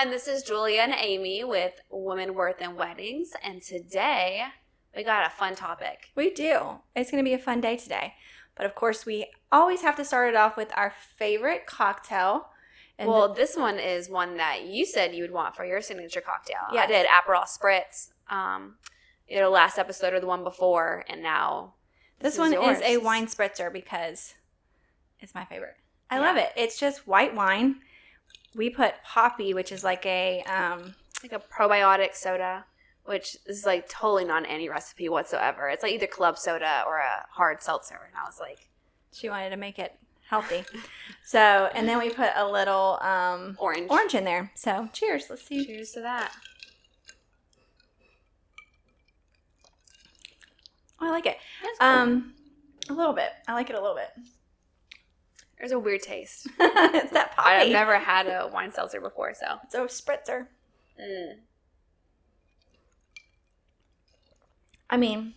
everyone. This is Julia and Amy with Women Worth in Weddings, and today we got a fun topic. We do. It's going to be a fun day today. But of course, we always have to start it off with our favorite cocktail. And this one is one that you said you would want for your signature cocktail. Yes. I did Aperol Spritz, either last episode or the one before, and now this one is a wine spritzer because it's my favorite. I love it. It's just white wine. We put Poppi, which is like a probiotic soda, which is like totally not in any recipe whatsoever. It's like either club soda or a hard seltzer. And I was like, she wanted to make it healthy. So, and then we put a little orange in there. So, cheers. Let's see. Cheers to that. Oh, I like it. Cool. A little bit. I like it a little bit. There's a weird taste. It's that Poppi. I've never had a wine seltzer before, so. It's a spritzer. I mean,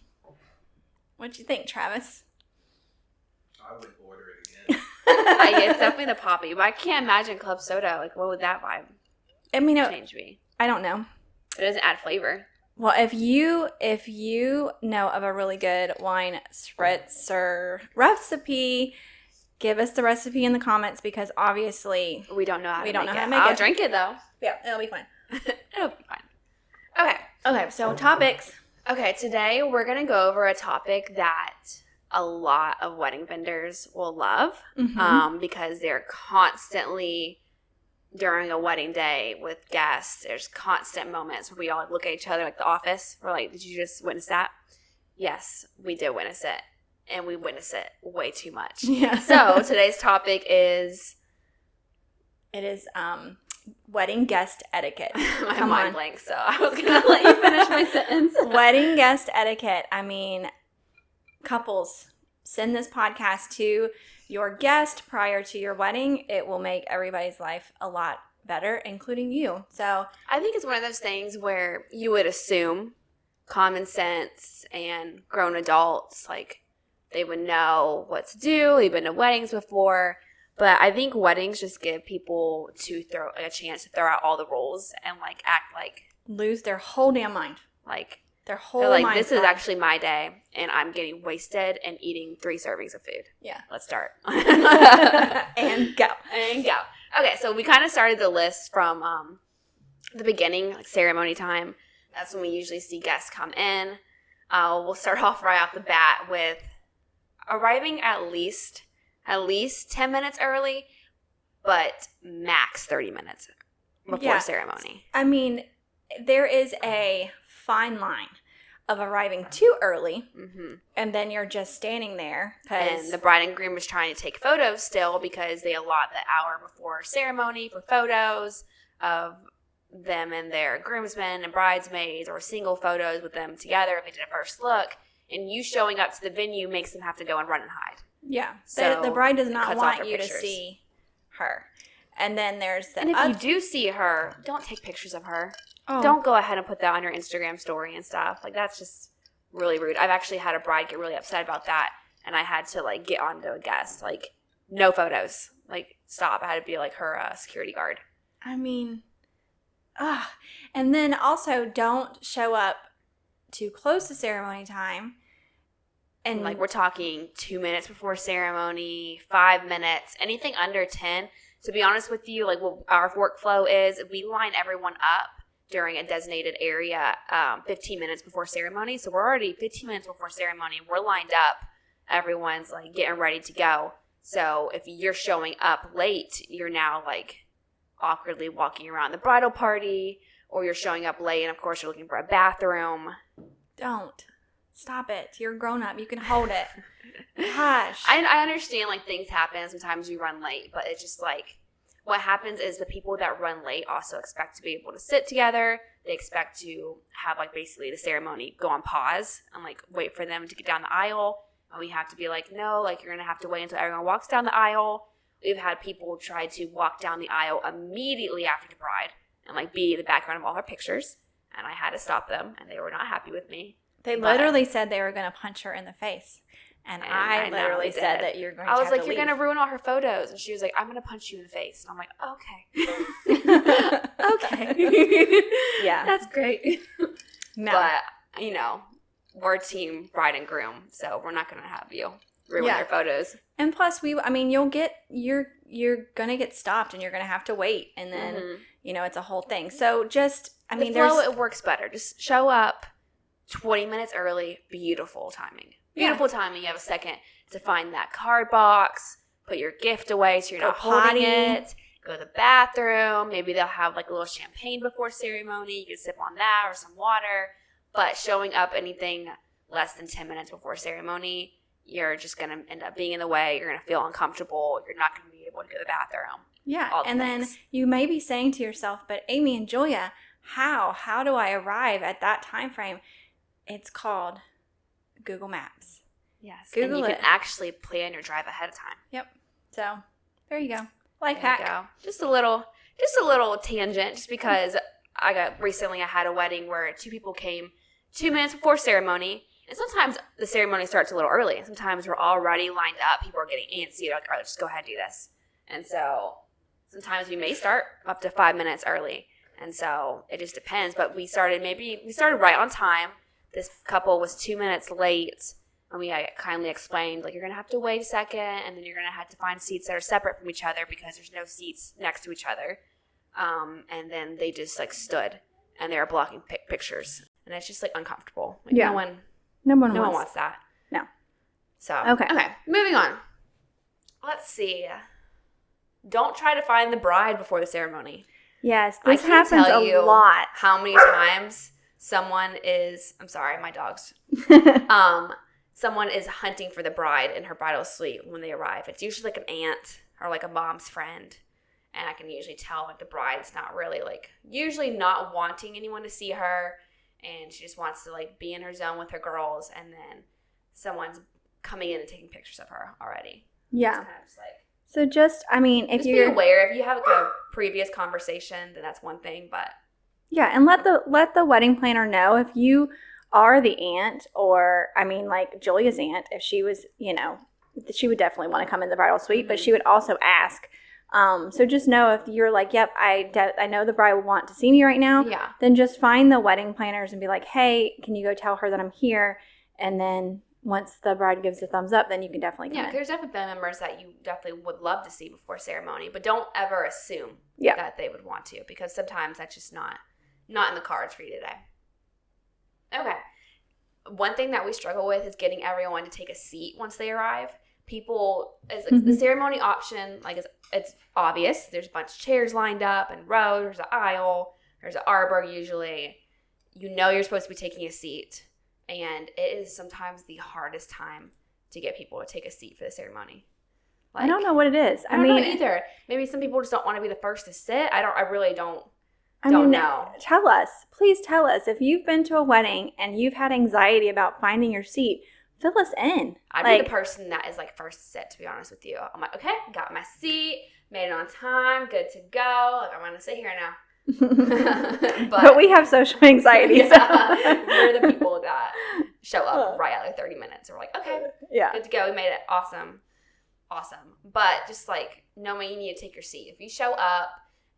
what'd you think, Travis? I would order it again. It's definitely the Poppi, but I can't imagine club soda. Like, what would that vibe change be? I don't know. It doesn't add flavor. Well, if you know of a really good wine spritzer recipe, give us the recipe in the comments because obviously we don't know how to make it. I'll drink it though. Yeah, it'll be fine. It'll be fine. Okay, so topics. Okay, today we're going to go over a topic that a lot of wedding vendors will love because they're constantly, during a wedding day with guests, there's constant moments where we all look at each other like The Office. We're like, did you just witness that? Yes, we did witness it. And we witness it way too much. Yeah. So today's topic is... It is wedding guest etiquette. My mind blank, so I was going to let you finish my sentence. Wedding guest etiquette. I mean, couples, send this podcast to your guest prior to your wedding. It will make everybody's life a lot better, including you. So I think it's one of those things where you would assume common sense and grown adults, like, they would know what to do. They've been to weddings before. But I think weddings just give people a chance to throw out all the rules and, like, act like... lose their whole damn mind. Like, their whole mind. This is actually my day, and I'm getting wasted and eating 3 servings of food. Yeah. Let's start. And go. And go. Okay, so we kind of started the list from the beginning, like ceremony time. That's when we usually see guests come in. We'll start off right off the bat with... arriving at least 10 minutes early, but max 30 minutes before ceremony. I mean, there is a fine line of arriving too early, and then you're just standing there. And the bride and groom is trying to take photos still because they allot the hour before ceremony for photos of them and their groomsmen and bridesmaids, or single photos with them together if they did a first look. And you showing up to the venue makes them have to go and run and hide. Yeah. So the bride does not want you pictures to see her. And then there's the... And if you do see her, don't take pictures of her. Oh. Don't go ahead and put that on your Instagram story and stuff. Like, that's just really rude. I've actually had a bride get really upset about that. And I had to, like, get onto a guest. Like, no photos. Like, stop. I had to be, like, her security guard. I mean... And then also, don't show up too close to ceremony time. And like, we're talking 2 minutes before ceremony, 5 minutes, anything under 10. To be honest with you, like, what our workflow is, we line everyone up during a designated area 15 minutes before ceremony. So we're already 15 minutes before ceremony. We're lined up. Everyone's, like, getting ready to go. So if you're showing up late, you're now, like, awkwardly walking around the bridal party, or you're showing up late and, of course, you're looking for a bathroom. Don't. Stop it. You're grown up. You can hold it. Gosh. I understand, like, things happen. Sometimes you run late, but it's just, like, what happens is the people that run late also expect to be able to sit together. They expect to have, like, basically the ceremony go on pause and, like, wait for them to get down the aisle. And we have to be like, no, like, you're going to have to wait until everyone walks down the aisle. We've had people try to walk down the aisle immediately after the bride and, like, be the background of all her pictures. And I had to stop them, and they were not happy with me. They literally said they were going to punch her in the face. And I literally said that you're going to have to leave. I was like, you're going to ruin all her photos. And she was like, I'm going to punch you in the face. And I'm like, okay. Okay. Yeah. That's great. No. But, we're team bride and groom, so we're not going to have you ruin Yeah. their photos. And plus, you're gonna get stopped, and you're gonna have to wait, and then it's a whole thing. So it works better. Just show up 20 minutes early. Beautiful timing. Beautiful timing. You have a second to find that card box, put your gift away so you're Go not holding potty. it. Go to the bathroom. Maybe they'll have like a little champagne before ceremony. You can sip on that or some water. But showing up anything less than 10 minutes before ceremony, you're just going to end up being in the way. You're going to feel uncomfortable. You're not going to be able to go to the bathroom. Yeah, all the and then things. you may be saying to yourself, but Amy and Julia, how do I arrive at that time frame? It's called Google Maps. Yes. Google and you it. can actually plan your drive ahead of time. Yep. So there you go. Life There hack. you go. Just a little tangent, just because I had a wedding where 2 people came 2 minutes before ceremony. And sometimes the ceremony starts a little early. And sometimes we're already lined up. People are getting antsy. They're like, all right, just go ahead and do this. And so sometimes we may start up to 5 minutes early. And so it just depends. But we started right on time. This couple was 2 minutes late. And we kindly explained, like, you're going to have to wait a second. And then you're going to have to find seats that are separate from each other because there's no seats next to each other. And then they just, like, stood. And they were blocking pictures. And it's just, like, uncomfortable. Like, Yeah. No one wants that. No. So, Okay. Moving on. Let's see. Don't try to find the bride before the ceremony. Yes, I this can't happens tell a you lot. How many times someone is, I'm sorry, my dogs. Someone is hunting for the bride in her bridal suite when they arrive. It's usually like an aunt or like a mom's friend. And I can usually tell, like, the bride's not really, like, usually not wanting anyone to see her. And she just wants to, like, be in her zone with her girls. And then someone's coming in and taking pictures of her already. Yeah. It's kind of just like, So if just be you're aware. If you have, like, a previous conversation, then that's one thing. But and let the wedding planner know if you are the aunt, or like Julia's aunt, if she was, she would definitely want to come in the bridal suite, but she would also ask. So just know if you're like, yep, I know the bride will want to see me right now. yeah. Then just find the wedding planners and be like, hey, can you go tell her that I'm here? And then once the bride gives a thumbs up, then you can definitely come Yeah, in. there's definitely family members that you definitely would love to see before ceremony, but don't ever assume Yeah. that they would want to, because sometimes that's just not in the cards for you today. Okay. One thing that we struggle with is getting everyone to take a seat once they arrive. People, the ceremony option, like, it's obvious. There's a bunch of chairs lined up and rows. There's an aisle. There's an arbor usually. You're supposed to be taking a seat. And it is sometimes the hardest time to get people to take a seat for the ceremony. I don't know what it is. I don't know either. Maybe some people just don't want to be the first to sit. I really don't know. Please tell us if you've been to a wedding and you've had anxiety about finding your seat. Fill us in. I'd be the person that is, like, first to sit, to be honest with you. I'm like, okay, got my seat, made it on time, good to go. Like, I'm going to sit here now. but we have social anxiety. Yeah, we're the people that show up right at, like, 30 minutes. We're like, okay, yeah. good to go. We made it. Awesome. But just, like, knowing you need to take your seat. If you show up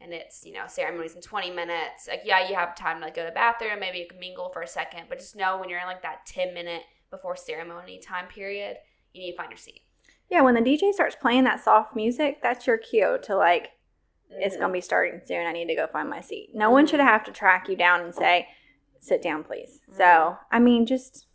and it's, ceremony's in 20 minutes, like, yeah, you have time to, like, go to the bathroom, maybe you can mingle for a second, but just know when you're in, like, that 10-minute before ceremony time period, you need to find your seat. Yeah, when the DJ starts playing that soft music, that's your cue to, like, it's going to be starting soon. I need to go find my seat. No one should have to track you down and say, sit down, please. So, just...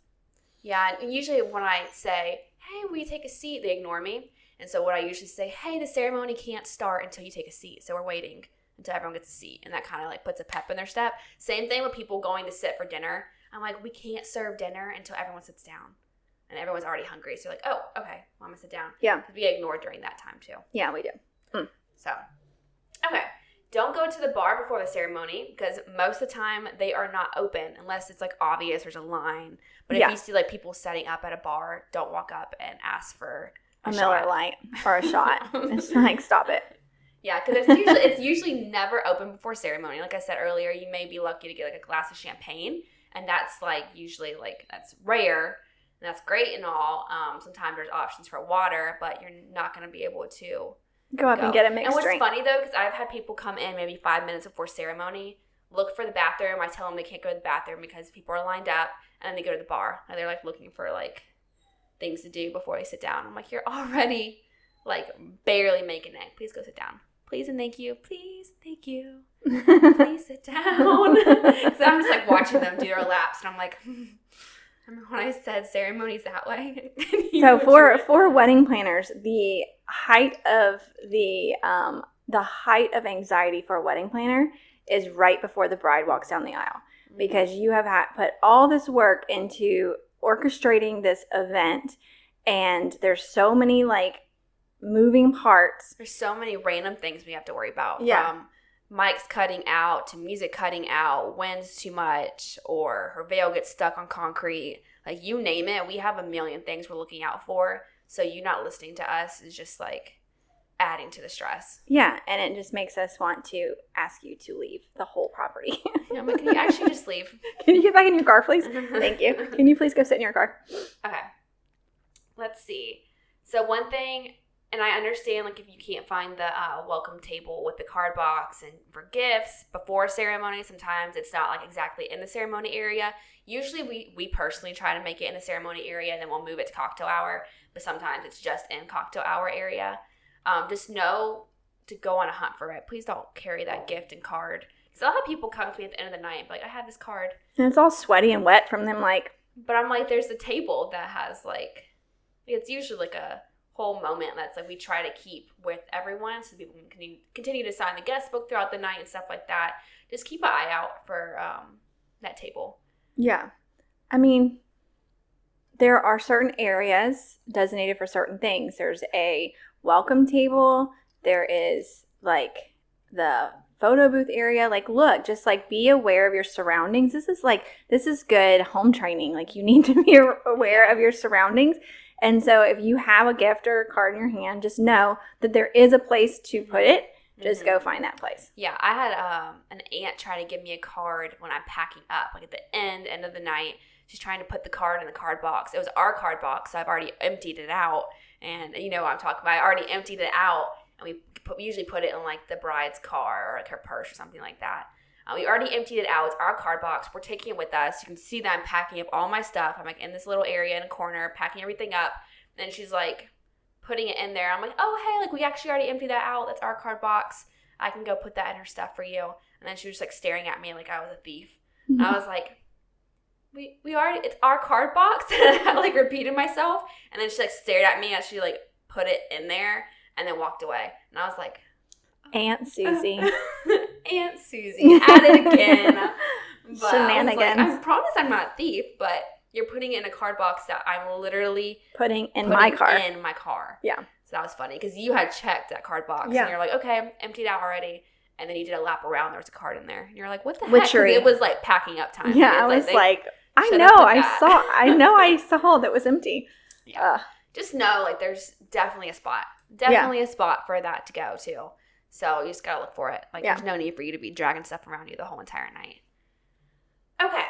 Yeah, and usually when I say, hey, will you take a seat, they ignore me. And so what I usually say, hey, the ceremony can't start until you take a seat. So we're waiting until everyone gets a seat. And that kind of, like, puts a pep in their step. Same thing with people going to sit for dinner. I'm like, we can't serve dinner until everyone sits down. And everyone's already hungry. So you're like, oh, okay, well, I'm going to sit down. Yeah. Because we get ignored during that time, too. Yeah, we do. So, okay. Don't go to the bar before the ceremony, because most of the time they are not open unless it's, like, obvious there's a line. But if you see, like, people setting up at a bar, don't walk up and ask for a Miller Lite or a shot. It's like, stop it. Yeah, because it's usually never open before ceremony. Like I said earlier, you may be lucky to get, like, a glass of champagne. And that's, like, usually, like, that's rare, and that's great and all. Sometimes there's options for water, but you're not going to be able to Go up and get a mixed And what's drink. funny, though, because I've had people come in maybe 5 minutes before ceremony, look for the bathroom. I tell them they can't go to the bathroom because people are lined up, and then they go to the bar, and they're, like, looking for, like, things to do before they sit down. I'm like, you're already, like, barely making it. Please go sit down. Please and thank you. Please, thank you. Please sit down. Because I'm just, like, watching them do their laps, and I'm like, remember when I said ceremonies that way? So for wedding planners, the height of anxiety for a wedding planner is right before the bride walks down the aisle, because you have put all this work into orchestrating this event, and there's so many like moving parts. There's so many random things we have to worry about. Yeah. From mics cutting out to music cutting out, wind's too much, or her veil gets stuck on concrete. Like, you name it, we have a million things we're looking out for. So you not listening to us is just like adding to the stress. Yeah, and it just makes us want to ask you to leave the whole property. Yeah, I'm like, can you actually just leave? Can you get back in your car, please? Thank you. Can you please go sit in your car? Okay. Let's see. So one thing, and I understand, like, if you can't find the welcome table with the card box and for gifts before ceremony, sometimes it's not, like, exactly in the ceremony area. Usually we personally try to make it in the ceremony area, and then we'll move it to cocktail hour. But sometimes it's just in cocktail hour area. Just know to go on a hunt for it. Please don't carry that gift and card. Because I'll have people come to me at the end of the night and be like, I have this card. And it's all sweaty and wet from them, like. But I'm like, there's a table that has, like, it's usually like a whole moment that's like we try to keep with everyone so people can continue to sign the guest book throughout the night and stuff like that. Just keep an eye out for that table. Yeah. I mean, there are certain areas designated for certain things. There's a welcome table. There is, like, the photo booth area. Like, look, just, like, be aware of your surroundings. This is good home training. Like, you need to be aware of your surroundings. And so if you have a gift or a card in your hand, just know that there is a place to put it. Just go find that place. Yeah, I had an aunt try to give me a card when I'm packing up, like at the end of the night. She's trying to put the card in the card box. It was our card box, so I've already emptied it out. And you know what I'm talking about. I already emptied it out, and we usually put it in, like, the bride's car or, like, her purse or something like that. We already emptied it out. It's our card box. We're taking it with us. You can see that I'm packing up all my stuff. I'm, like, in this little area in a corner, packing everything up. And she's, like, putting it in there. I'm like, oh, hey, like, we actually already emptied that out. That's our card box. I can go put that in her stuff for you. And then she was, like, staring at me like I was a thief. Mm-hmm. And I was like, we already, it's our card box. And I, like, repeated myself. And then she, like, stared at me as she, like, put it in there and then walked away. And I was like, Aunt Susie. Aunt Susie at it again. But Shenanigans. I promise I'm not a thief, but you're putting it in a card box that I'm literally putting in my car. Yeah. So that was funny because you had checked that card box and you're like, okay, I'm emptied out already. And then you did a lap around. There was a card in there. And you're like, what the heck? Because it was like packing up time. Yeah, I was like, I know I saw that was empty. Yeah. Just know, like, there's definitely a spot. Definitely a spot for that to go to. So you just got to look for it. Like, there's no need for you to be dragging stuff around you the whole entire night. Okay.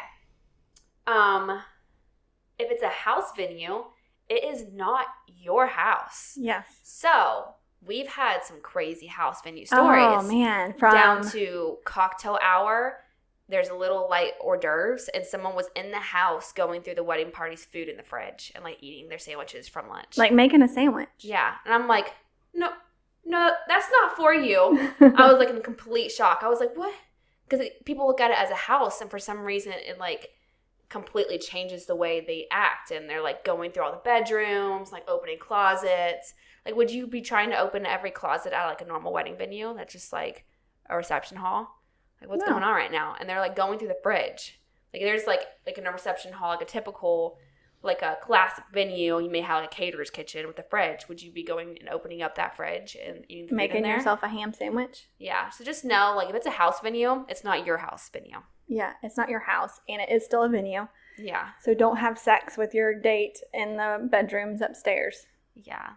If it's a house venue, it is not your house. Yes. So we've had some crazy house venue stories. Oh, man. Down to cocktail hour. There's a little light hors d'oeuvres, and someone was in the house going through the wedding party's food in the fridge and, like, eating their sandwiches from lunch. Like making a sandwich. Yeah. And I'm like, no, that's not for you. I was, like, in complete shock. I was like, what? Because people look at it as a house, and for some reason it, like, completely changes the way they act. And they're, like, going through all the bedrooms, like, opening closets. Like, would you be trying to open every closet at, like, a normal wedding venue that's just, like, a reception hall? Like, what's going on right now? And they're, like, going through the fridge. Like, there's, like in a reception hall, like a typical, like a classic venue, you may have, like, a caterer's kitchen with a fridge. Would you be going and opening up that fridge and eating the food Making in there? yourself a ham sandwich? Yeah. So just know, like, if it's a house venue, it's not your house venue. Yeah, it's not your house, and it is still a venue. Yeah. So don't have sex with your date in the bedrooms upstairs. Yeah.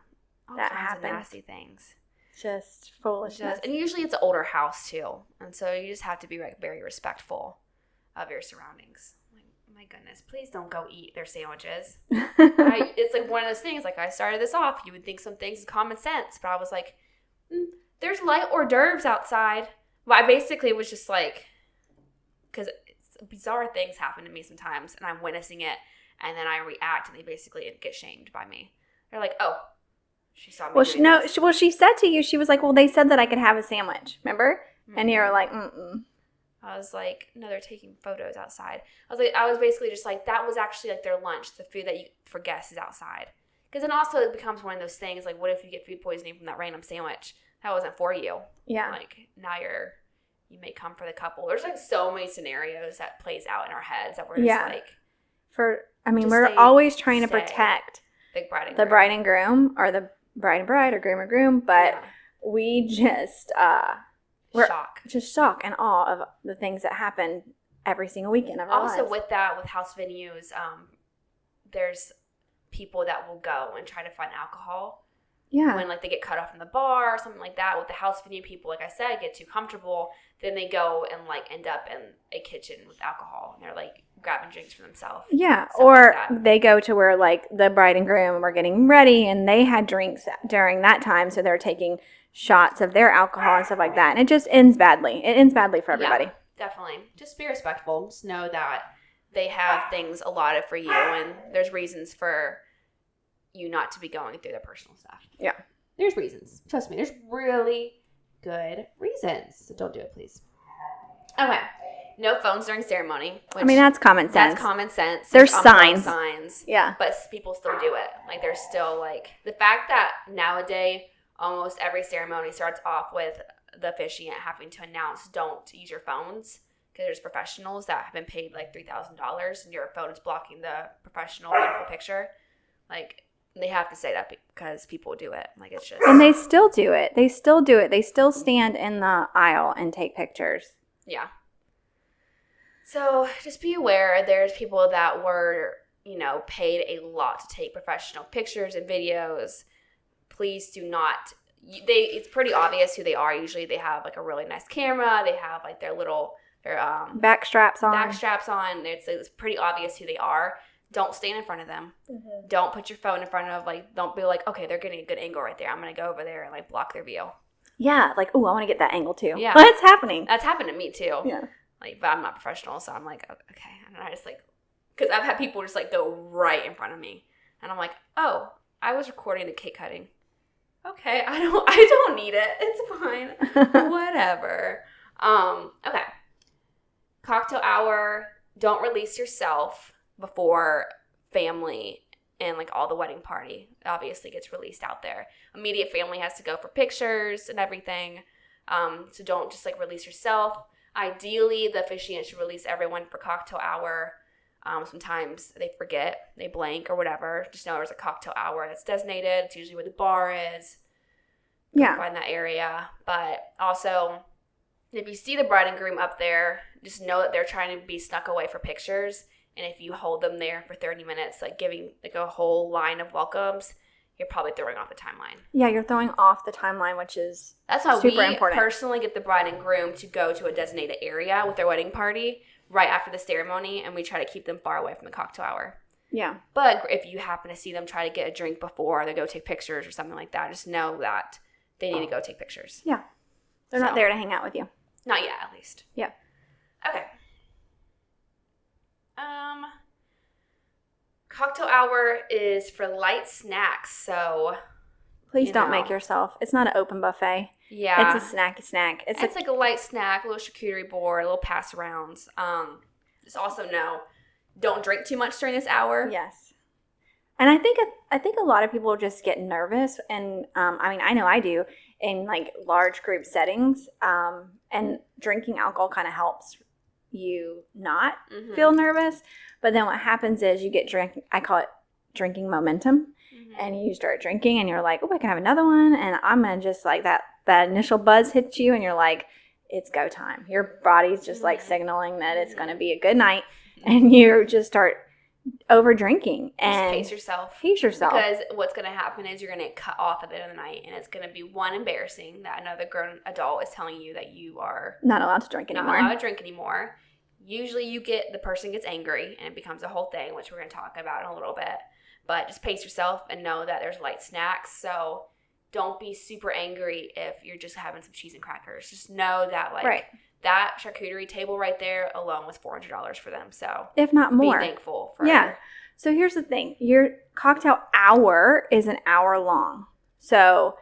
All That kinds of happens. nasty things. Just foolishness. And usually it's an older house too, and so you just have to be, like, very respectful of your surroundings. Like, my goodness, please don't go eat their sandwiches. It's like one of those things. Like, I started this off, you would think some things is common sense, but I was like, There's light hors d'oeuvres outside. But I basically was just like, because bizarre things happen to me sometimes, and I'm witnessing it, and then I react, and they basically get shamed by me. They're like, oh, she saw me Well, doing this. she said to you, she was like, well, they said that I could have a sandwich, remember? Mm-hmm. And you were like, mm-mm. I was like, no, they're taking photos outside. I was basically just like, that was actually like their lunch. The food that you for guests is outside. Because then also it becomes one of those things, like, what if you get food poisoning from that random sandwich? That wasn't for you. Yeah. Like, now you may come for the couple. There's like so many scenarios that plays out in our heads that we're just like. We're always trying to protect the bride and groom, or the bride and bride, or groom, but we just, we're just shocked and awe of the things that happen every single weekend of our lives. Also, with house venues, there's people that will go and try to find alcohol. Yeah. When, like, they get cut off from the bar or something like that. With the house venue people, like I said, get too comfortable. Then they go and, like, end up in a kitchen with alcohol. And they're, like, grabbing drinks for themselves. Yeah. Or they go to where, like, the bride and groom were getting ready and they had drinks during that time. So they're taking shots of their alcohol and stuff like that. And it just ends badly. It ends badly for everybody. Yeah, definitely. Just be respectful. Just know that they have things allotted for you. And there's reasons for you not to be going through their personal stuff. Yeah. There's reasons. Trust me, there's really good reasons. So don't do it, please. Okay. No phones during ceremony. That's common sense. That's common sense. There's signs. Yeah. But people still do it. Like, there's still, like, the fact that nowadays almost every ceremony starts off with the officiant having to announce, don't use your phones. Because there's professionals that have been paid, like, $3,000 and your phone is blocking the professional beautiful picture. Like, they have to say that because people do it. Like, it's just. And they still do it. They still stand in the aisle and take pictures. Yeah. So just be aware. There's people that were, paid a lot to take professional pictures and videos. Please do not. It's pretty obvious who they are. Usually they have, like, a really nice camera. They have, like, their back straps on. It's pretty obvious who they are. Don't stand in front of them. Mm-hmm. Don't put your phone in front of, like, don't be like, okay, they're getting a good angle right there. I'm going to go over there and, like, block their view. Yeah, like, oh, I want to get that angle too. Yeah. What's happening? That's happened to me too. Yeah. Like, but I'm not professional, so I'm like, okay. And I just, like, because I've had people just, like, go right in front of me. And I'm like, oh, I was recording the cake cutting. Okay, I don't need it. It's fine. Whatever. Okay. Cocktail hour. Don't release yourself before family and, like, all the wedding party obviously gets released out there. Immediate family has to go for pictures and everything. So don't just, like, release yourself. Ideally, the officiant should release everyone for cocktail hour. Sometimes they forget, they blank or whatever. Just know there's a cocktail hour that's designated. It's usually where the bar is. Yeah. Find that area. But also, if you see the bride and groom up there, just know that they're trying to be snuck away for pictures. And if you hold them there for 30 minutes, like, giving, like, a whole line of welcomes, you're probably throwing off the timeline. Yeah, you're throwing off the timeline, which is that's why super we important. Personally get the bride and groom to go to a designated area with their wedding party right after the ceremony, and we try to keep them far away from the cocktail hour. Yeah. But if you happen to see them try to get a drink before, or they go take pictures or something like that, just know that they need to go take pictures. Yeah. They're not there to hang out with you. Not yet, at least. Yeah. Okay. Cocktail hour is for light snacks, so please don't make yourself. It's not an open buffet. Yeah. It's a snacky snack. It's like a light snack, a little charcuterie board, a little pass arounds. Just also know, don't drink too much during this hour. Yes. And I think a lot of people just get nervous, and I know I do in, like, large group settings, and drinking alcohol kind of helps you not feel nervous. But then what happens is you get I call it drinking momentum, and you start drinking, and you're like, oh, I can have another one, and I'm gonna just, like, that initial buzz hits you, and you're like, it's go time. Your body's just like signaling that it's gonna be a good night, and you just start over drinking and pace yourself. Because what's going to happen is you're going to get cut off at the end of the night, and it's going to be embarrassing that another grown adult is telling you that you are not allowed to drink anymore. Usually the person gets angry and it becomes a whole thing, which we're going to talk about in a little bit. But just pace yourself and know that there's light snacks. So don't be super angry if you're just having some cheese and crackers. Just know that, like, Right. that charcuterie table right there alone was $400 for them. So If not more. be thankful for Yeah. So here's the thing. Your cocktail hour is an hour long. So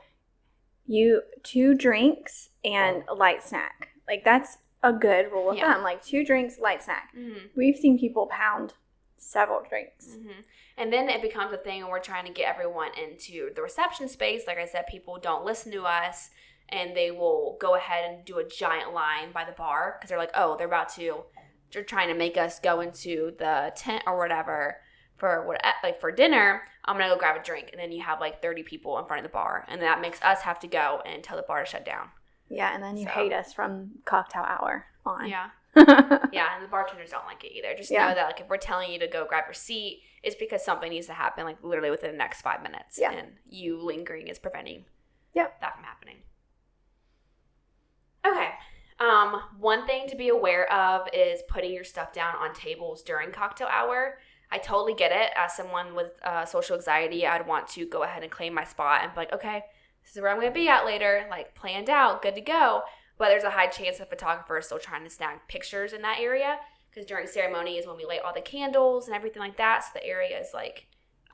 2 drinks and a light snack. Like, that's a good rule of thumb. Like, 2 drinks, light snack. Mm-hmm. We've seen people pound several drinks. Mm-hmm. And then it becomes a thing when we're trying to get everyone into the reception space. Like I said, people don't listen to us, and they will go ahead and do a giant line by the bar because they're like, oh, they're trying to make us go into the tent or whatever for dinner. I'm gonna go grab a drink, and then you have like 30 people in front of the bar, and that makes us have to go and tell the bar to shut down. Yeah, and then you hate us from cocktail hour on. Yeah. Yeah, and the bartenders don't like it either. Just know that, like, if we're telling you to go grab your seat, it's because something needs to happen, like, literally within the next 5 minutes. Yeah. And you lingering is preventing Yep. that from happening. Okay. One thing to be aware of is putting your stuff down on tables during cocktail hour. I totally get it. As someone with social anxiety, I'd want to go ahead and claim my spot and be like, okay, this is where I'm going to be at later, like, planned out, good to go. But there's a high chance the photographer is still trying to snag pictures in that area, because during ceremony is when we light all the candles and everything like that. So the area is, like,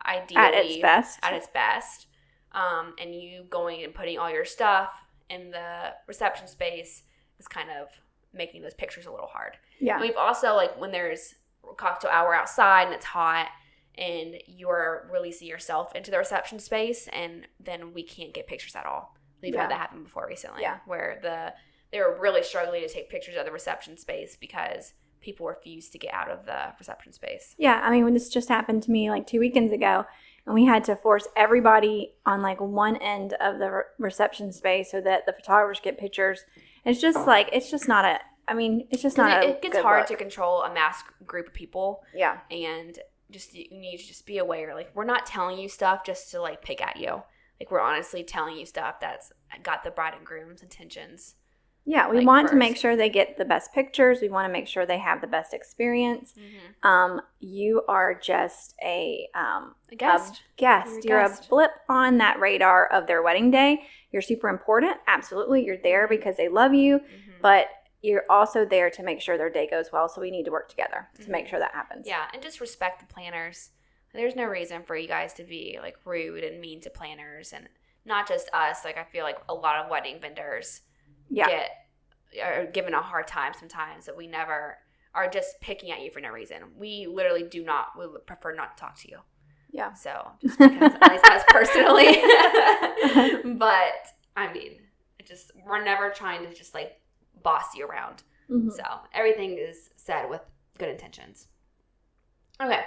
ideally At its best. At its best. And you going and putting all your stuff in the reception space is kind of making those pictures a little hard. Yeah. And we've also, like, when there's cocktail hour outside and it's hot and you're releasing yourself into the reception space, and then we can't get pictures at all. We've had that happen before recently, where they were really struggling to take pictures of the reception space because people refused to get out of the reception space. Yeah, I mean, when this just happened to me like 2 weekends ago, and we had to force everybody on like one end of the reception space so that the photographers get pictures. It's just like, it's just not a It gets good hard look. to control a mass group of people. Yeah. And you need to just be aware. Like, we're not telling you stuff just to, like, pick at you. Like, we're honestly telling you stuff that's got the bride and groom's intentions. Yeah, we like, want to first. make sure they get the best pictures. We want to make sure they have the best experience. Mm-hmm. You are just a guest. You're a blip on that radar of their wedding day. You're super important. Absolutely. You're there because they love you, Mm-hmm. but you're also there to make sure their day goes well. So we need to work together to make sure that happens. Yeah, and just respect the planners. There's no reason for you guys to be, like, rude and mean to planners, and not just us. Like, I feel like a lot of wedding vendors are given a hard time sometimes, that we never are just picking at you for no reason. We literally we prefer not to talk to you. Yeah. So, just because, at least us personally. But, I mean, we're never trying to just, like, boss you around. Mm-hmm. So, everything is said with good intentions. Okay.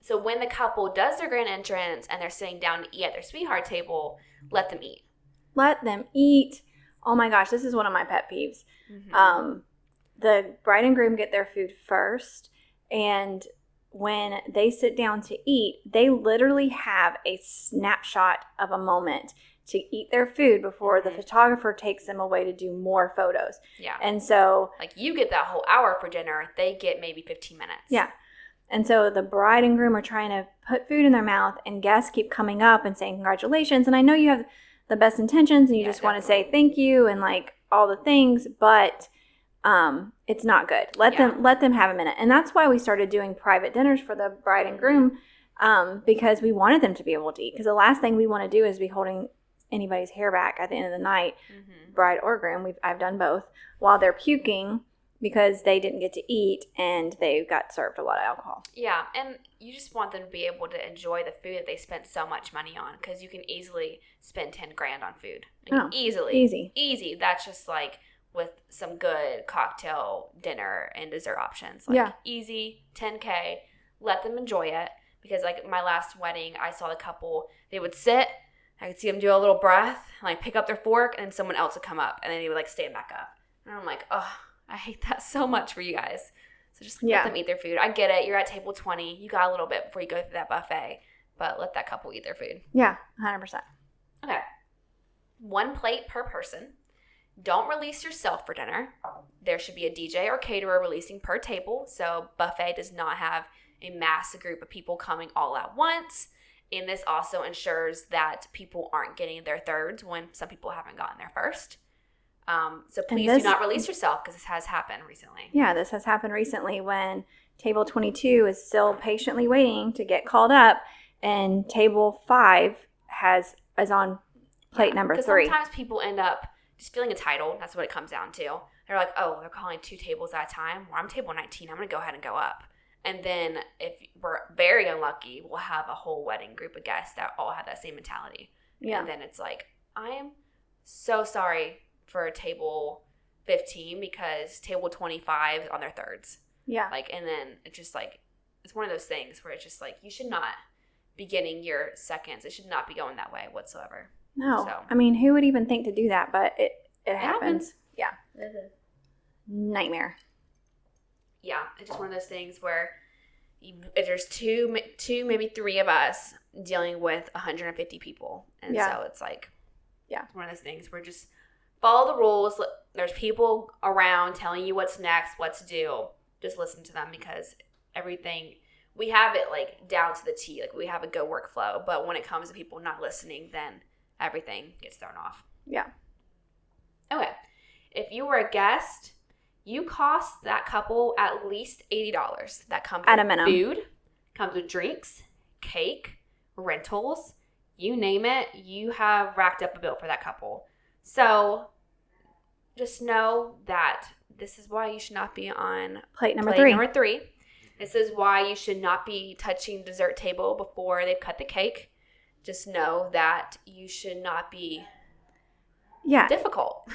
So, when the couple does their grand entrance and they're sitting down to eat at their sweetheart table, let them eat. Let them eat. Oh my gosh, this is one of my pet peeves. Mm-hmm. The bride and groom get their food first, and when they sit down to eat, they literally have a snapshot of a moment to eat their food before the photographer takes them away to do more photos. Yeah. And so, like, you get that whole hour for dinner, they get maybe 15 minutes. Yeah. And so the bride and groom are trying to put food in their mouth, and guests keep coming up and saying congratulations. And I know you have the best intentions and you just want to say thank you and like all the things, but it's not good. Let them have a minute. And that's why we started doing private dinners for the bride and groom, because we wanted them to be able to eat. Because the last thing we want to do is be holding anybody's hair back at the end of the night, bride or groom. I've done both, while they're puking because they didn't get to eat and they got served a lot of alcohol. Yeah, and you just want them to be able to enjoy the food that they spent so much money on, because you can easily spend 10 grand on food. Like, easy. That's just like with some good cocktail dinner and dessert options. Like, easy, 10K. Let them enjoy it, because like my last wedding, I saw the couple, they would sit, I could see them do a little breath, and like pick up their fork, and then someone else would come up, and then they would like stand back up. And I'm like, oh, I hate that so much for you guys. So just let them eat their food. I get it. You're at table 20. You got a little bit before you go through that buffet, but let that couple eat their food. Yeah, 100%. Okay. 1 plate per person. Don't release yourself for dinner. There should be a DJ or caterer releasing per table, so buffet does not have a massive group of people coming all at once. And this also ensures that people aren't getting their thirds when some people haven't gotten their first. So please do not release yourself, because this has happened recently. Yeah, this has happened recently when table 22 is still patiently waiting to get called up, and table 5 is on plate number 3. Sometimes people end up just feeling entitled. That's what it comes down to. They're like, oh, they're calling 2 tables at a time. Well, I'm table 19. I'm going to go ahead and go up. And then if we're very unlucky, we'll have a whole wedding group of guests that all have that same mentality. Yeah. And then it's like, I am so sorry for table 15 because table 25 is on their thirds. Yeah. Like, and then it's just like, it's one of those things where it's just like, you should not be getting your seconds. It should not be going that way whatsoever. No. So. I mean, who would even think to do that? But it happens. Yeah. Mm-hmm. Nightmare. Yeah. It's just one of those things where there's two, maybe 3 of us dealing with 150 people. And so it's like, it's one of those things where just follow the rules. There's people around telling you what's next, what to do. Just listen to them, because everything, we have it like down to the T. Like, we have a go workflow. But when it comes to people not listening, then everything gets thrown off. Yeah. Okay. If you were a guest, you cost that couple at least $80. That comes at with a minimum. Food, comes with drinks, cake, rentals, you name it. You have racked up a bill for that couple. So just know that this is why you should not be on plate number 3. Number 3. This is why you should not be touching dessert table before they've cut the cake. Just know that you should not be difficult.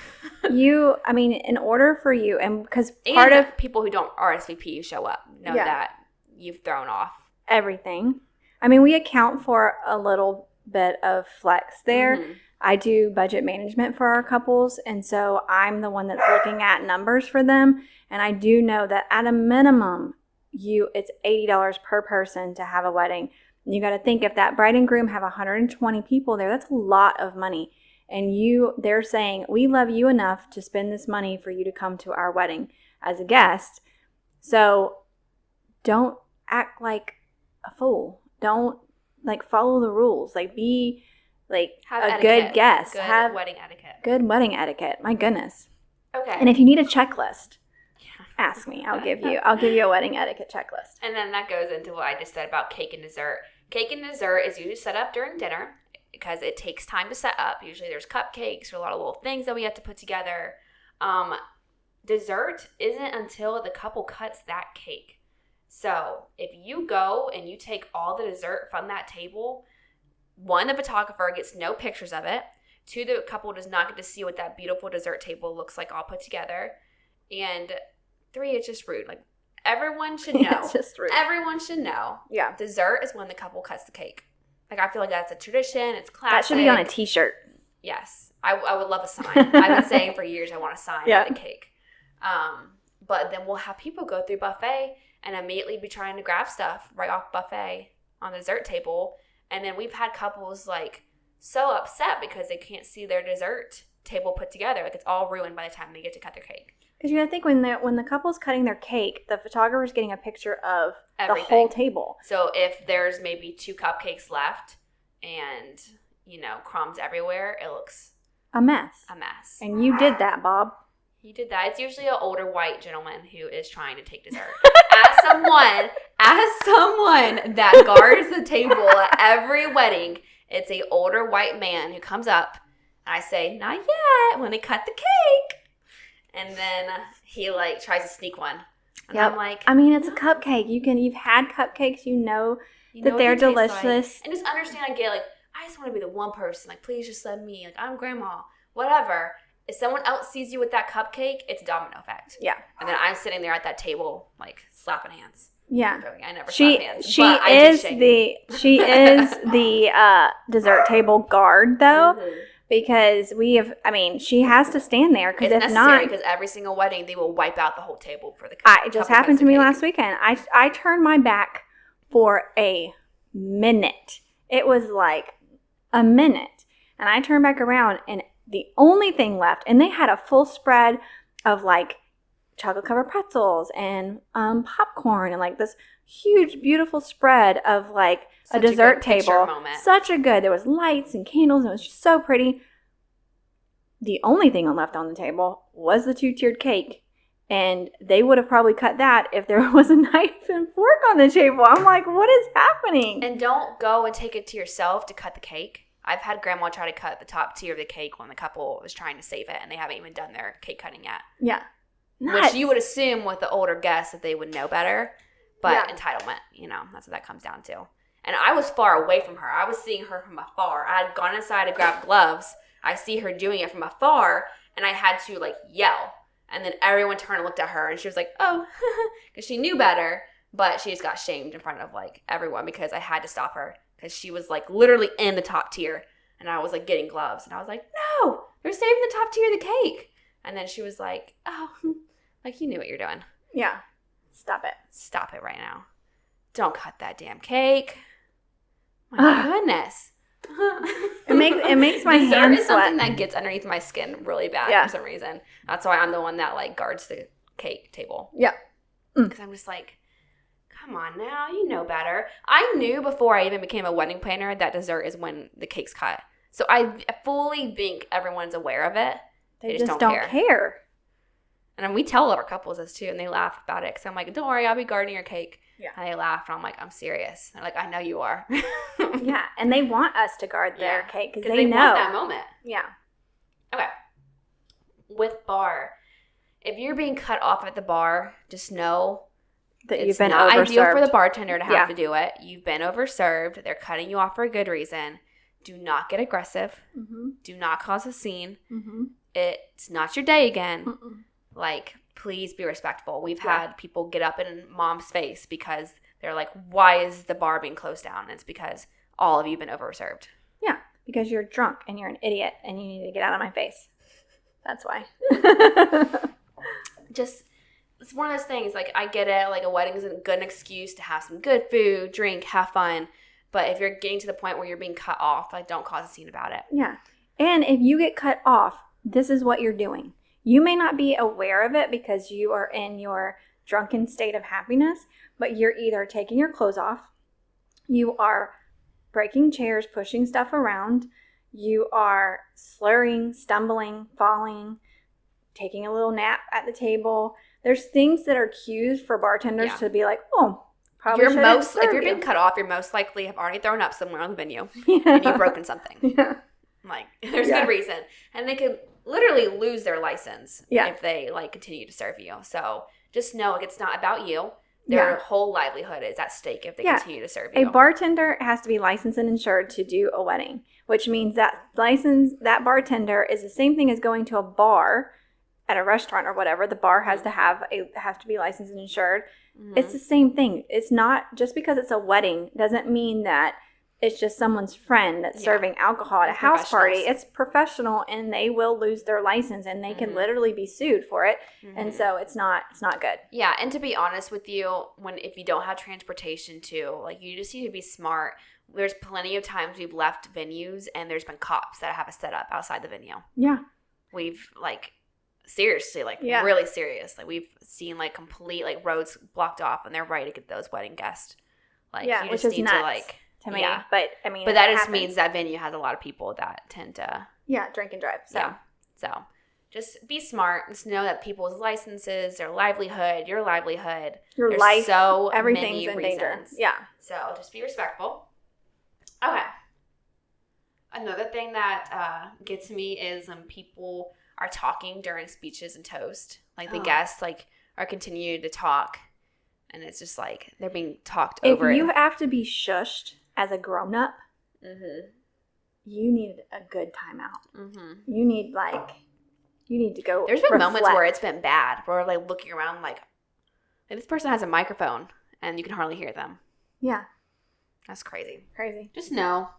In order for you, and because part of people who don't RSVP show up know that you've thrown off everything. I mean, we account for a little bit of flex there. Mm-hmm. I do budget management for our couples, and so I'm the one that's looking at numbers for them. And I do know that at a minimum, it's $80 per person to have a wedding. And you got to think, if that bride and groom have 120 people there, that's a lot of money. And they're saying, we love you enough to spend this money for you to come to our wedding as a guest. So don't act like a fool. Don't follow the rules. Be have a good guest. Have wedding etiquette. Good wedding etiquette. My goodness. Okay. And if you need a checklist, ask me. I'll give you a wedding etiquette checklist. And then that goes into what I just said about cake and dessert. Cake and dessert is usually set up during dinner because it takes time to set up. Usually there's cupcakes or a lot of little things that we have to put together. Dessert isn't until the couple cuts that cake. So if you go and you take all the dessert from that table, 1, the photographer gets no pictures of it. 2, the couple does not get to see what that beautiful dessert table looks like all put together. And 3, it's just rude. Like, everyone should know. It's just rude. Everyone should know. Yeah. Dessert is when the couple cuts the cake. Like, I feel like that's a tradition. It's classic. That should be on a T-shirt. Yes. I would love a sign. I've been saying for years I want a sign on the cake. But then we'll have people go through buffet and immediately be trying to grab stuff right off buffet on the dessert table. And then we've had couples so upset because they can't see their dessert table put together. Like, it's all ruined by the time they get to cut their cake. Because you got to think, when the couple's cutting their cake, the photographer's getting a picture of everything. The whole table. So if there's maybe 2 cupcakes left and, crumbs everywhere, it looks a mess. And you did that, Bob. You did that. It's usually an older white gentleman who is trying to take dessert. As someone that guards the table at every wedding, it's an older white man who comes up, and I say, not yet, when they cut the cake. And then he tries to sneak one. And yep. I'm like, it's a cupcake. You've had cupcakes, you know that they're delicious. And just understand, I just want to be the one person. Please just let me. I'm grandma. Whatever. If someone else sees you with that cupcake, it's a domino effect. Yeah. And then I'm sitting there at that table, slapping hands. Yeah. I never slap hands. She is the dessert table guard, though. Mm-hmm. Because she has to stand there, because if not, because every single wedding they will wipe out the whole table for the. It just happened to me last weekend. I turned my back for a minute. It was a minute, and I turned back around, and the only thing left, and they had a full spread of chocolate covered pretzels and popcorn and like this huge, beautiful spread of like Such a dessert good picture table. moment. Such a good. There was lights and candles, and it was just so pretty. The only thing left on the table was the 2-tiered cake. And they would have probably cut that if there was a knife and fork on the table. I'm like, what is happening? And don't go and take it to yourself to cut the cake. I've had grandma try to cut the top tier of the cake when the couple was trying to save it, and they haven't even done their cake cutting yet. Yeah. Which you would assume with the older guests that they would know better. But Yeah. entitlement, that's what that comes down to. And I was far away from her. I was seeing her from afar. I had gone inside to grab gloves. I see her doing it from afar, and I had to, like, yell. And then everyone turned and looked at her, and she was like, oh, because she knew better, but she just got shamed in front of, like, everyone because I had to stop her because she was, like, literally in the top tier, and I was, like, getting gloves. And I was like, no, they're saving the top tier of the cake. And then she was like, oh, like, you knew what you're doing. Yeah. Stop it. Stop it right now. Don't cut that damn cake. My goodness. It makes my Dessert hands is something sweat. that gets underneath my skin really bad Yeah. for some reason. That's why I'm the one that like guards the cake table. Yeah. Because I'm just like, come on now, you know better. I knew before I even became a wedding planner that dessert is when the cake's cut. So I fully think everyone's aware of it. They just don't care. And then we tell our couples this too, and they laugh about it. Because I'm like, don't worry, I'll be guarding your cake. Yeah. And they laugh, and I'm like, I'm serious. They're like, I know you are. Yeah, and they want us to guard their Yeah. cake because Because they they know. want that moment. Yeah. Okay. With bar, if you're being cut off at the bar, just know That it's you've been not ideal for the overserved. bartender to have Yeah. to do it. You've been overserved. They're cutting you off for a good reason. Do not get aggressive. Mm-hmm. Do not cause a scene. Mm-hmm. It's not your day again. Mm-mm. Like, please be respectful. We've Yeah. had people get up in mom's face because they're like, why is the bar being closed down? And it's because all of you have been overserved. Yeah, because you're drunk and you're an idiot and you need to get out of my face. That's why. Just, it's one of those things, like, I get it, like, a wedding is a good excuse to have some good food, drink, have fun, but if you're getting to the point where you're being cut off, like, don't cause a scene about it. Yeah. And if you get cut off, this is what you're doing. You may not be aware of it because you are in your drunken state of happiness, but you're either taking your clothes off, you are breaking chairs, pushing stuff around, you are slurring, stumbling, falling, taking a little nap at the table. There's things that are cues for bartenders Yeah. to be like, oh, probably If serve you're you. being cut off, you're most likely have already thrown up somewhere on the venue Yeah. and you've broken something. Yeah. Like, there's Yeah. good reason. And they could literally lose their license Yeah. if they, like, continue to serve you. So just know it's not about you. Their Yeah. whole livelihood is at stake if they Yeah. continue to serve A you. bartender has to be licensed and insured to do a wedding, which means that bartender is the same thing as going to a bar at a restaurant or whatever. The bar has to be licensed and insured. Mhm. It's the same thing. It's not just because it's a wedding doesn't mean that it's just someone's friend that's Yeah. serving alcohol at a It's house party. professionals. It's professional, and they will lose their license, and they can Mhm. literally be sued for it. And Mhm. so it's not good. Yeah, and to be honest with you, if you don't have transportation too, like, you just need to be smart. There's plenty of times we've left venues and there's been cops that have us set up outside the venue. Yeah. We've, like, seriously, like, Yeah. really serious. Like, we've seen, like, complete, like, roads blocked off and they're ready to get those wedding guests. Like, Yeah, you which just is need nuts to, like, to me. yeah. But I mean, But it that just happens. means that venue has a lot of people that tend to, Yeah, drink and drive. So. yeah. So just be smart. Just know that people's licenses, their livelihood, your livelihood, Your there's life, so everything's many in danger. reasons. Yeah. So just be respectful. Okay. Another thing that gets me is when people are talking during speeches and toast. Like, the Oh. guests, like, are continuing to talk, and it's just like they're being talked If over. you have to be shushed as a grown up, Mm-hmm. you need a good timeout. Mm-hmm. You need to go. There's been moments reflect. where it's been bad, where we're, like, looking around like this person has a microphone and you can hardly hear them. Yeah, That's crazy. crazy. Just know.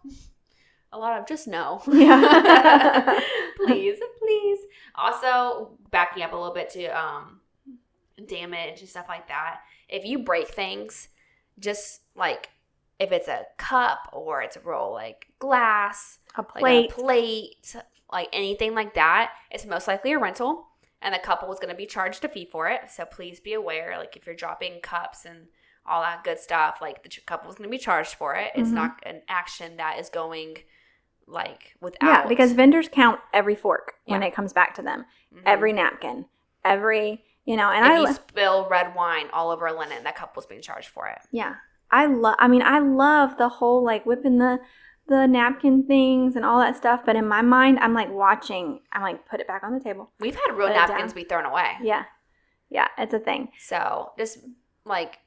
A lot of just know. Yeah. please. Also, backing up a little bit to damage and stuff like that. If you break things, just, like, if it's a cup or it's a roll, like, glass, A like plate. a plate, like, anything like that, it's most likely a rental. and the couple is going to be charged a fee for it. So please be aware, like if you're dropping cups and all that good stuff, like the couple is going to be charged for it. It's not an action that is going like without. Yeah, because vendors count every fork when it comes back to them, every napkin, every, and if you spill red wine all over a linen, that couple's being charged for it. Yeah. I love the whole like whipping the napkin things and all that stuff. But in my mind, I'm like watching, I'm like, put it back on the table. We've had real napkins be thrown away. Yeah. Yeah. It's a thing. So just like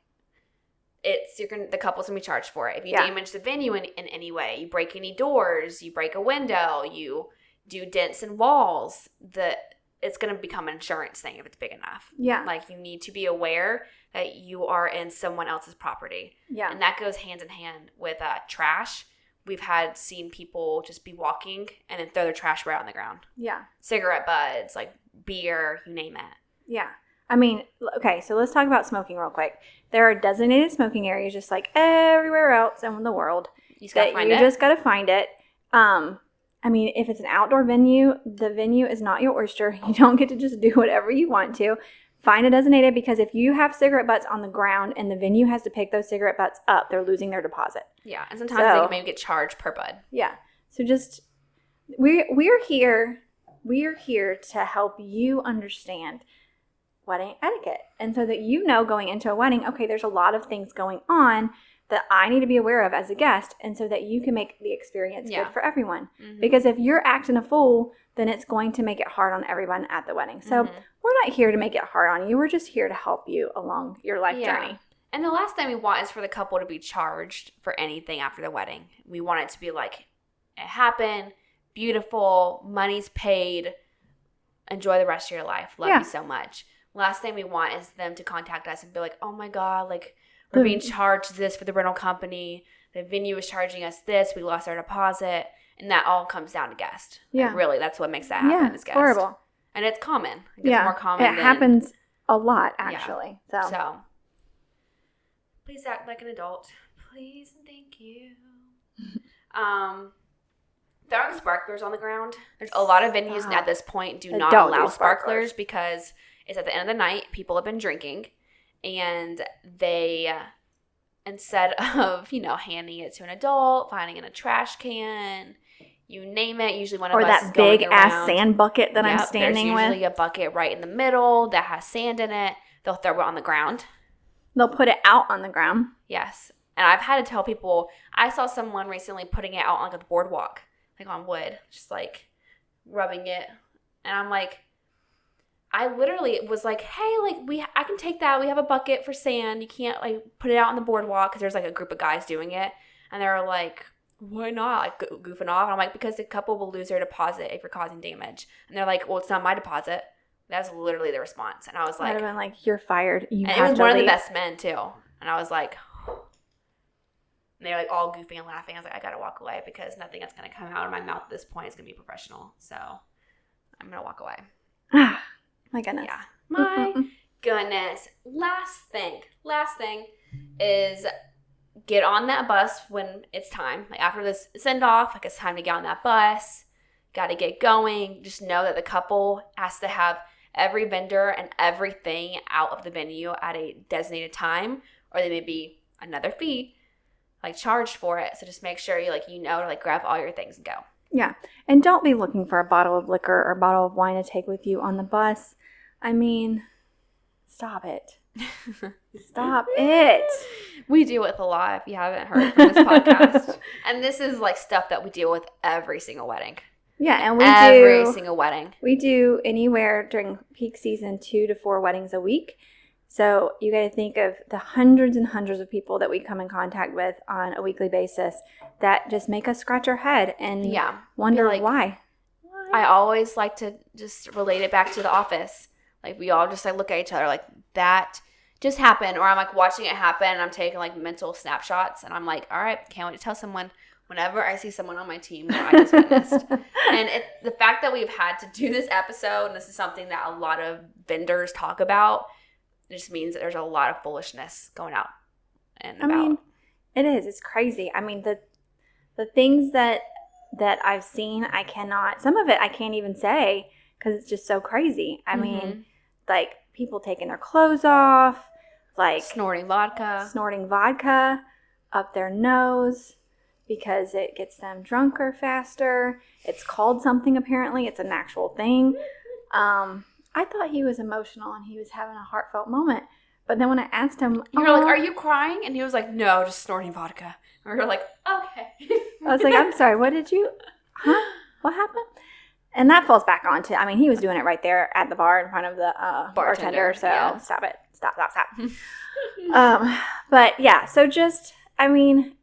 the couple's gonna be charged for it. If you damage the venue in any way, you break any doors, you break a window, you do dents in walls, it's going to become an insurance thing if it's big enough. Yeah. Like you need to be aware that you are in someone else's property. Yeah. And that goes hand in hand with trash. We've seen people just be walking and then throw their trash right on the ground. Yeah. Cigarette butts, like beer, you name it. Yeah. I mean, okay, so let's talk about smoking real quick. There are designated smoking areas just like everywhere else in the world. You just got to find it. You just got to find it. I mean, if it's an outdoor venue, the venue is not your oyster. You don't get to just do whatever you want to. Find a designated, because if you have cigarette butts on the ground and the venue has to pick those cigarette butts up, they're losing their deposit. Yeah, and sometimes they can maybe get charged per bud. Yeah. So just we're here to help you understand wedding etiquette. And so that going into a wedding, okay, there's a lot of things going on that I need to be aware of as a guest, and so that you can make the experience good for everyone. Mm-hmm. Because if you're acting a fool, then it's going to make it hard on everyone at the wedding. So we're not here to make it hard on you. We're just here to help you along your life journey. And the last thing we want is for the couple to be charged for anything after the wedding. We want it to be like, it happened, beautiful, money's paid, enjoy the rest of your life. Love you so much. Last thing we want is them to contact us and be like, oh my God, like, we're being charged this for the rental company. The venue is charging us this. We lost our deposit. And that all comes down to guest. Yeah. Like, really, that's what makes that happen is guest. Horrible. And it's common. It's more common. It happens a lot, actually. Yeah. So, please act like an adult. Please and thank you. There are sparklers on the ground. There's a lot of venues at this point do not allow sparklers because it's at the end of the night. People have been drinking. And they, instead of, handing it to an adult, finding it in a trash can, you name it, usually one of us is going around. Or that big-ass sand bucket that I'm standing with. There's usually a bucket right in the middle that has sand in it. They'll throw it on the ground. They'll put it out on the ground. Yes. And I've had to tell people, I saw someone recently putting it out on like the boardwalk, like on wood, just like rubbing it. And I'm like, I literally was like, hey, like I can take that. We have a bucket for sand. You can't like put it out on the boardwalk because there's like a group of guys doing it. And they're like, why not? Like goofing off. And I'm like, because the couple will lose their deposit if you're causing damage. And they're like, well, it's not my deposit. That's literally the response. And I was like, I'd have been like, you're fired. You have and it was to one leave. of the best men too. And I was like, and they're like all goofy and laughing. I was like, I gotta walk away because nothing that's gonna come out of my mouth at this point is gonna be professional. So I'm gonna walk away. My goodness. Yeah. My goodness. Last thing is get on that bus when it's time. Like after this send off, like it's time to get on that bus. Got to get going. Just know that the couple has to have every vendor and everything out of the venue at a designated time, or there may be another fee, like charged for it. So just make sure you to grab all your things and go. Yeah. And don't be looking for a bottle of liquor or a bottle of wine to take with you on the bus. I mean, stop it. Stop it. We deal with a lot if you haven't heard from this podcast. And this is like stuff that we deal with every single wedding. Yeah, and every single wedding. We do anywhere during peak season 2 to 4 weddings a week. So you got to think of the hundreds and hundreds of people that we come in contact with on a weekly basis that just make us scratch our head and wonder why. I always like to just relate it back to The Office. Like we all just like look at each other like that just happened, or I'm like watching it happen and I'm taking like mental snapshots and I'm like, all right, can't wait to tell someone whenever I see someone on my team that I just witnessed. And the fact that we've had to do this episode, and this is something that a lot of vendors talk about, it just means that there's a lot of foolishness going out and about. I mean, it is. It's crazy. I mean, the things that I've seen, some of it I can't even say because it's just so crazy. I mean, Mhm. like people taking their clothes off, like Snorting vodka. snorting vodka up their nose because it gets them drunker faster. It's called something apparently. It's an actual thing. I thought he was emotional and he was having a heartfelt moment. But then when I asked him, You were like, "Are you crying?" And he was like, "No, just snorting vodka." And we were like, "Okay." I was like, I'm sorry, what did you, what happened? And that falls back onto, I mean, he was doing it right there at the bar in front of the bartender. So yeah. stop it. Stop. But yeah, so just, I mean,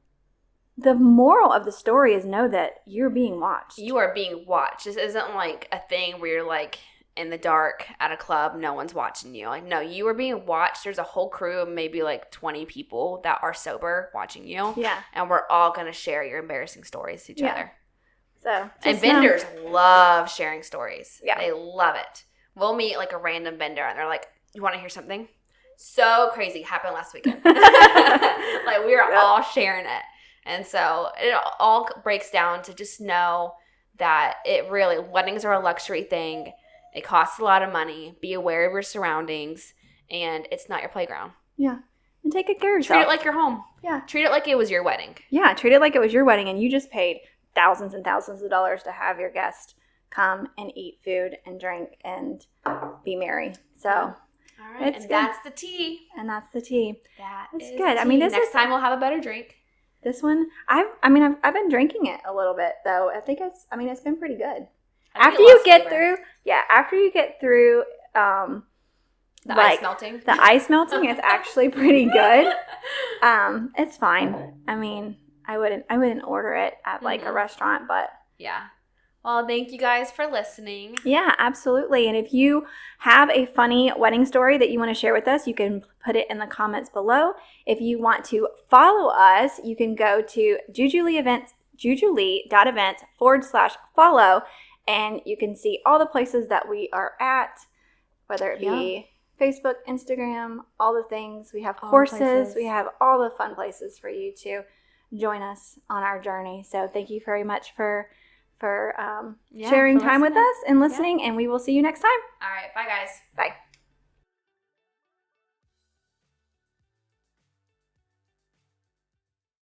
the moral of the story is know that you're being watched. You are being watched. This isn't like a thing where you're like in the dark at a club, no one's watching you. Like, no, you are being watched. There's a whole crew of maybe like 20 people that are sober watching you. Yeah. And we're all going to share your embarrassing stories to each Yeah. other. So, And just know- vendors love sharing stories. Yeah. They love it. We'll meet like a random vendor and they're like, "You want to hear something? So crazy. Happened last weekend." Like, we are all sharing it. And so it all breaks down to just know that weddings are a luxury thing. It costs a lot of money. Be aware of your surroundings. And it's not your playground. Yeah. And take good care of Treat yourself. it like your home. Yeah. Treat it like it was your wedding. Yeah, treat it like it was your wedding and you just paid thousands and thousands of dollars to have your guest come and eat food and drink and be merry. So, All right. It's And good. that's the tea. and that's the tea. That It's is good. the I mean, tea. this Next is- time we'll have a better drink. This one, I've been drinking it a little bit though. I think it's been pretty good. I think After it you lost get flavor. through, The like, ice melting. the ice melting is actually pretty good. It's fine. I mean, I wouldn't order it at like a Mhm. restaurant, but Yeah. Well, thank you guys for listening. yeah, absolutely. And if you have a funny wedding story that you want to share with us, you can put it in the comments below. If you want to follow us, you can go to jujulee.events/follow, and you can see all the places that we are at, whether it be Facebook, Instagram, all the things. We have All the courses. places. We have all the fun places for you to join us on our journey. So thank you very much for Yeah, sharing for time with listening. us and listening, and we will see you next time. All right. Bye, guys. Bye.